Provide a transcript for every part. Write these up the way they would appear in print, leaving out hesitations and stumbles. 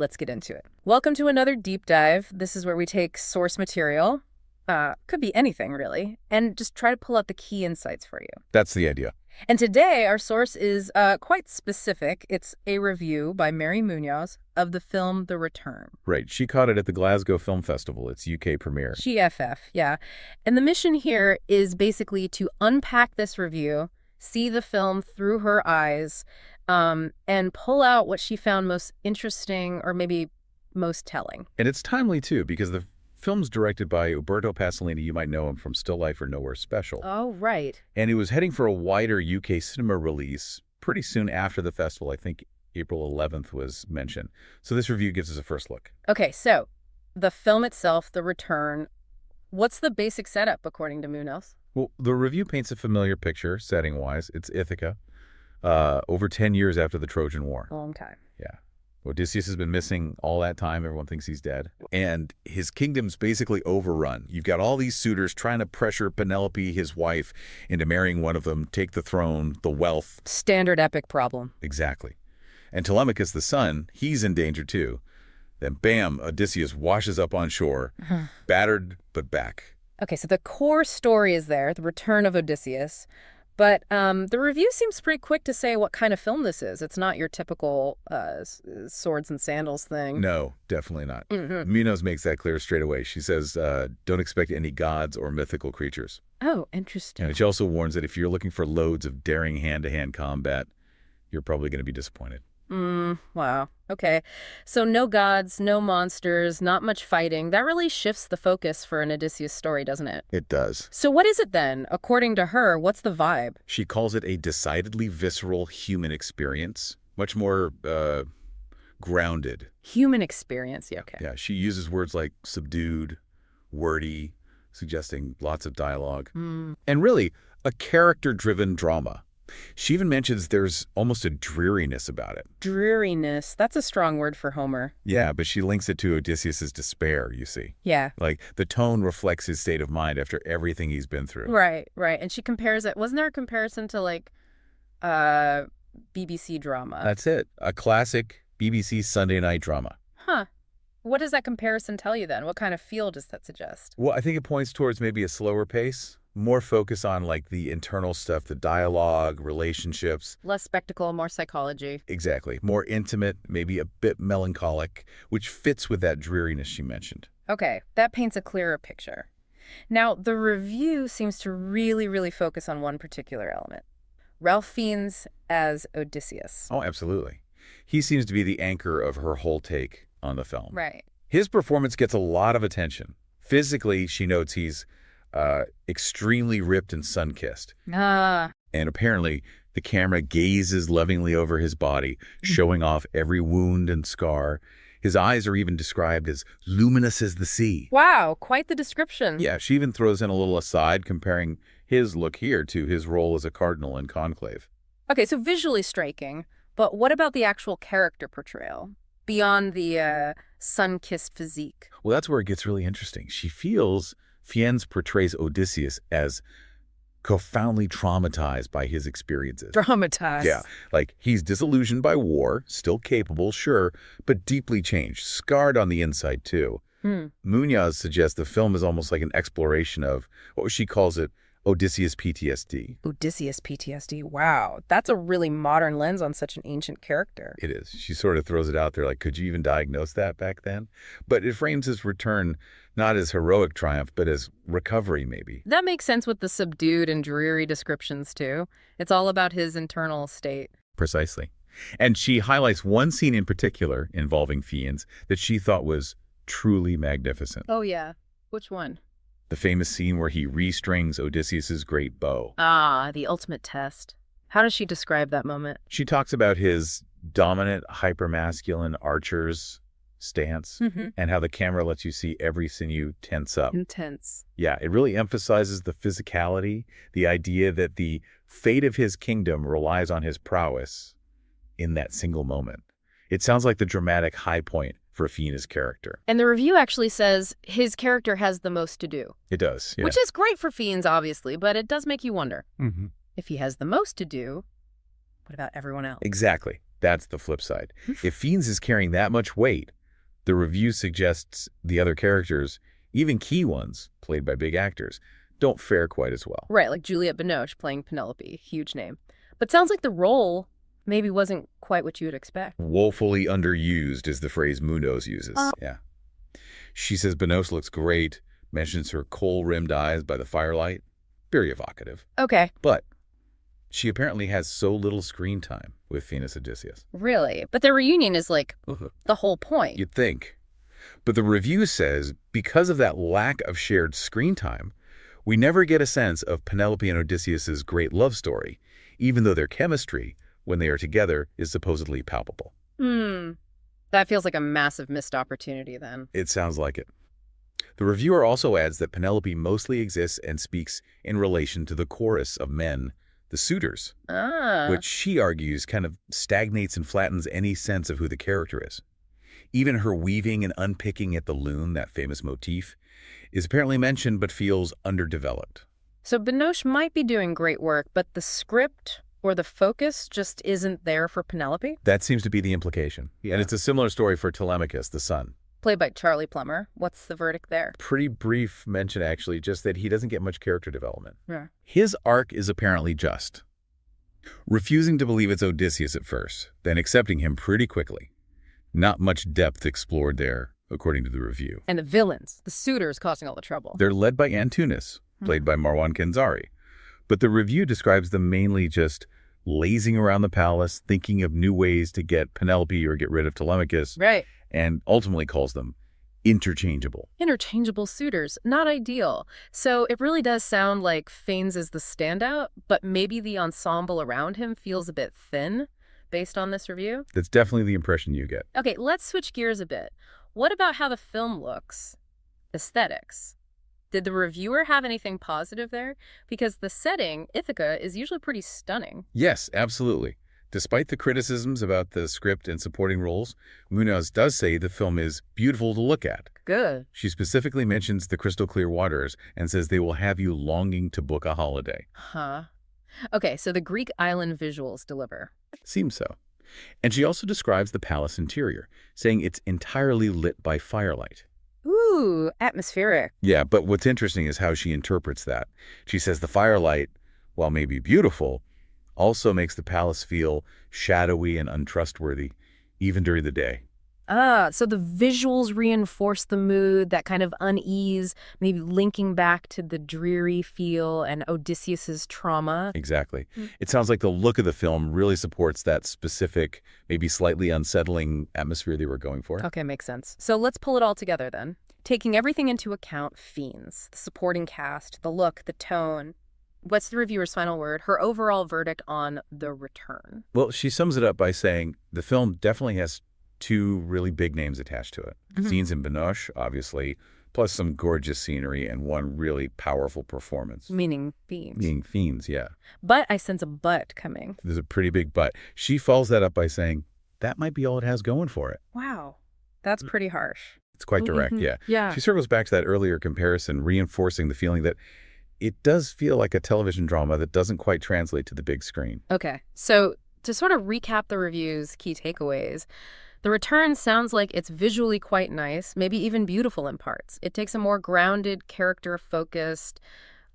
let's get into it. Welcome to another deep dive. This is where we take source material, could be anything really, and just try to pull out the key insights for you. That's the idea. And today our source is quite specific. It's a review by Mary Munoz of the film The Return. Right. She caught it at the Glasgow Film Festival, its UK premiere. GFF, yeah. And the mission here is basically to unpack this review, see the film through her eyes, and pull out what she found most interesting or maybe most telling. And it's timely, too, because the film's directed by Umberto Pasolini. You might know him from Still Life or Nowhere Special. Oh, right. And he was heading for a wider UK cinema release pretty soon after the festival. I think April 11th was mentioned. So this review gives us a first look. Okay, so the film itself, The Return, what's the basic setup according to Munoz? Well, the review paints a familiar picture, setting-wise. It's Ithaca, over 10 years after the Trojan War. A long time. Yeah. Odysseus has been missing all that time. Everyone thinks he's dead. And his kingdom's basically overrun. You've got all these suitors trying to pressure Penelope, his wife, into marrying one of them, take the throne, the wealth. Standard epic problem. Exactly. And Telemachus, the son, he's in danger too. Then bam, Odysseus washes up on shore, battered but back. Okay, so the core story is there, the return of Odysseus. But the review seems pretty quick to say what kind of film this is. It's not your typical swords and sandals thing. No, definitely not. Munoz makes that clear straight away. She says, don't expect any gods or mythical creatures. Oh, interesting. And she also warns that if you're looking for loads of daring hand-to-hand combat, you're probably going to be disappointed. Wow. Okay. So no gods, no monsters, not much fighting. That really shifts the focus for an Odysseus story, doesn't it? It does. So what is it then? According to her, what's the vibe? She calls it a decidedly visceral human experience, much more grounded. Human experience, yeah, okay. Yeah, she uses words like subdued, wordy, suggesting lots of dialogue. And really, a character-driven drama. She even mentions there's almost a dreariness about it. Dreariness. That's a strong word for Homer. Yeah, but she links it to Odysseus's despair, you see. Yeah. Like, the tone reflects his state of mind after everything he's been through. Right, right. And she compares it. Wasn't there a comparison to, like, BBC drama? That's it. A classic BBC Sunday night drama. Huh. What does that comparison tell you then? What kind of feel does that suggest? Well, I think it points towards maybe a slower pace. More focus on, like, the internal stuff, the dialogue, relationships. Less spectacle, more psychology. Exactly. More intimate, maybe a bit melancholic, which fits with that dreariness she mentioned. Okay, that paints a clearer picture. Now, the review seems to really focus on one particular element. Ralph Fiennes as Odysseus. Oh, absolutely. He seems to be the anchor of her whole take on the film. Right. His performance gets a lot of attention. Physically, she notes he's extremely ripped and sun-kissed. And apparently, the camera gazes lovingly over his body, showing off every wound and scar. His eyes are even described as luminous as the sea. Wow, quite the description. Yeah, she even throws in a little aside comparing his look here to his role as a cardinal in Conclave. Okay, so visually striking, but what about the actual character portrayal? Beyond the sun-kissed physique. Well, that's where it gets really interesting. She feels Fiennes portrays Odysseus as profoundly traumatized by his experiences. Traumatized. Yeah, like he's disillusioned by war, still capable, sure, but deeply changed, scarred on the inside too. Munoz suggests the film is almost like an exploration of what she calls it, Odysseus PTSD. Odysseus PTSD. Wow. That's a really modern lens on such an ancient character. It is. She sort of throws it out there like, could you even diagnose that back then? But it frames his return not as heroic triumph, but as recovery, maybe. That makes sense with the subdued and dreary descriptions, too. It's all about his internal state. Precisely. And she highlights one scene in particular involving Fiennes that she thought was truly magnificent. Oh, yeah. Which one? The famous scene where he restrings Odysseus's great bow. Ah, the ultimate test. How does she describe that moment? She talks about his dominant, hypermasculine archer's stance and how the camera lets you see every sinew tense up. Intense. Yeah, it really emphasizes the physicality, the idea that the fate of his kingdom relies on his prowess in that single moment. It sounds like the dramatic high point for Fiennes' character. And the review actually says his character has the most to do. It does, yeah. Which is great for Fiennes, obviously, but it does make you wonder. If he has the most to do, what about everyone else? Exactly. That's the flip side. If Fiennes is carrying that much weight, the review suggests the other characters, even key ones, played by big actors, don't fare quite as well. Right, like Juliette Binoche playing Penelope. Huge name. But sounds like the role maybe wasn't quite what you would expect. Woefully underused is the phrase Munoz uses. Yeah. She says Binoche looks great, mentions her kohl-rimmed eyes by the firelight. Very evocative. Okay. But she apparently has so little screen time with Fiennes Odysseus. Really? But their reunion is like the whole point. You'd think. But the review says because of that lack of shared screen time, we never get a sense of Penelope and Odysseus's great love story, even though their chemistry, when they are together, is supposedly palpable. That feels like a massive missed opportunity then. It sounds like it. The reviewer also adds that Penelope mostly exists and speaks in relation to the chorus of men, the suitors, which she argues kind of stagnates and flattens any sense of who the character is. Even her weaving and unpicking at the loom, that famous motif, is apparently mentioned but feels underdeveloped. So Binoche might be doing great work, but the script or the focus just isn't there for Penelope? That seems to be the implication. Yeah. And it's a similar story for Telemachus, the son. Played by Charlie Plummer. What's the verdict there? Pretty brief mention, actually, just that he doesn't get much character development. Yeah. His arc is apparently just. Refusing to believe it's Odysseus at first, then accepting him pretty quickly. Not much depth explored there, according to the review. And the villains, the suitors causing all the trouble. They're led by Antunes, played by Marwan Kenzari. But the review describes them mainly just lazing around the palace, thinking of new ways to get Penelope or get rid of Telemachus. Right. And ultimately calls them interchangeable. Interchangeable suitors. Not ideal. So it really does sound like Fiennes is the standout, but maybe the ensemble around him feels a bit thin based on this review? That's definitely the impression you get. Okay, let's switch gears a bit. What about how the film looks? Aesthetics. Did the reviewer have anything positive there? Because the setting, Ithaca, is usually pretty stunning. Yes, absolutely. Despite the criticisms about the script and supporting roles, Munoz does say the film is beautiful to look at. Good. She specifically mentions the crystal clear waters and says they will have you longing to book a holiday. Huh. Okay, so the Greek island visuals deliver. Seems so. And she also describes the palace interior, saying it's entirely lit by firelight. Ooh, atmospheric. Yeah, but what's interesting is how she interprets that. She says the firelight, while maybe beautiful, also makes the palace feel shadowy and untrustworthy, even during the day. So the visuals reinforce the mood, that kind of unease, maybe linking back to the dreary feel and Odysseus's trauma. Exactly. It sounds like the look of the film really supports that specific, maybe slightly unsettling atmosphere they were going for. Okay, makes sense. So let's pull it all together then. Taking everything into account, Fiennes, the supporting cast, the look, the tone. What's the reviewer's final word? Her overall verdict on The Return. Well, she sums it up by saying the film definitely has two really big names attached to it. Fiennes and Binoche, obviously, plus some gorgeous scenery and one really powerful performance. Meaning Fiennes. Meaning Fiennes, yeah. But I sense a but coming. There's a pretty big but. She follows that up by saying that might be all it has going for it. Wow. That's pretty harsh. It's quite direct, yeah. Yeah. She circles back to that earlier comparison, reinforcing the feeling that it does feel like a television drama that doesn't quite translate to the big screen. Okay. So to sort of recap the review's key takeaways, The Return sounds like it's visually quite nice, maybe even beautiful in parts. It takes a more grounded, character-focused,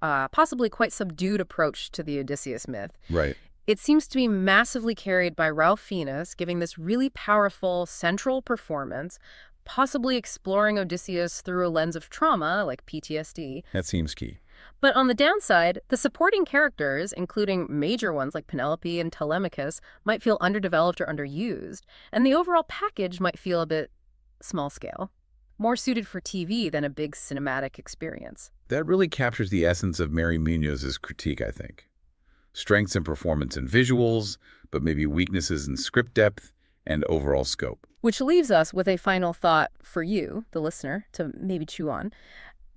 possibly quite subdued approach to the Odysseus myth. Right. It seems to be massively carried by Ralph Fiennes, giving this really powerful central performance, possibly exploring Odysseus through a lens of trauma, like PTSD. That seems key. But on the downside, the supporting characters, including major ones like Penelope and Telemachus, might feel underdeveloped or underused, and the overall package might feel a bit small scale, more suited for TV than a big cinematic experience. That really captures the essence of Mary Munoz's critique, I think. Strengths in performance and visuals, but maybe weaknesses in script depth and overall scope. Which leaves us with a final thought for you, the listener, to maybe chew on.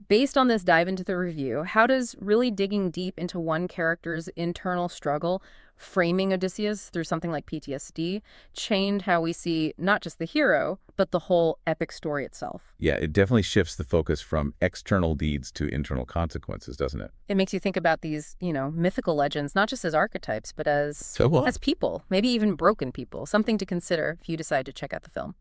Based on this dive into the review, how does really digging deep into one character's internal struggle, framing Odysseus through something like PTSD, change how we see not just the hero, but the whole epic story itself? Yeah, it definitely shifts the focus from external deeds to internal consequences, doesn't it? It makes you think about these, mythical legends, not just as archetypes, but as So what? people, maybe even broken people, something to consider if you decide to check out the film.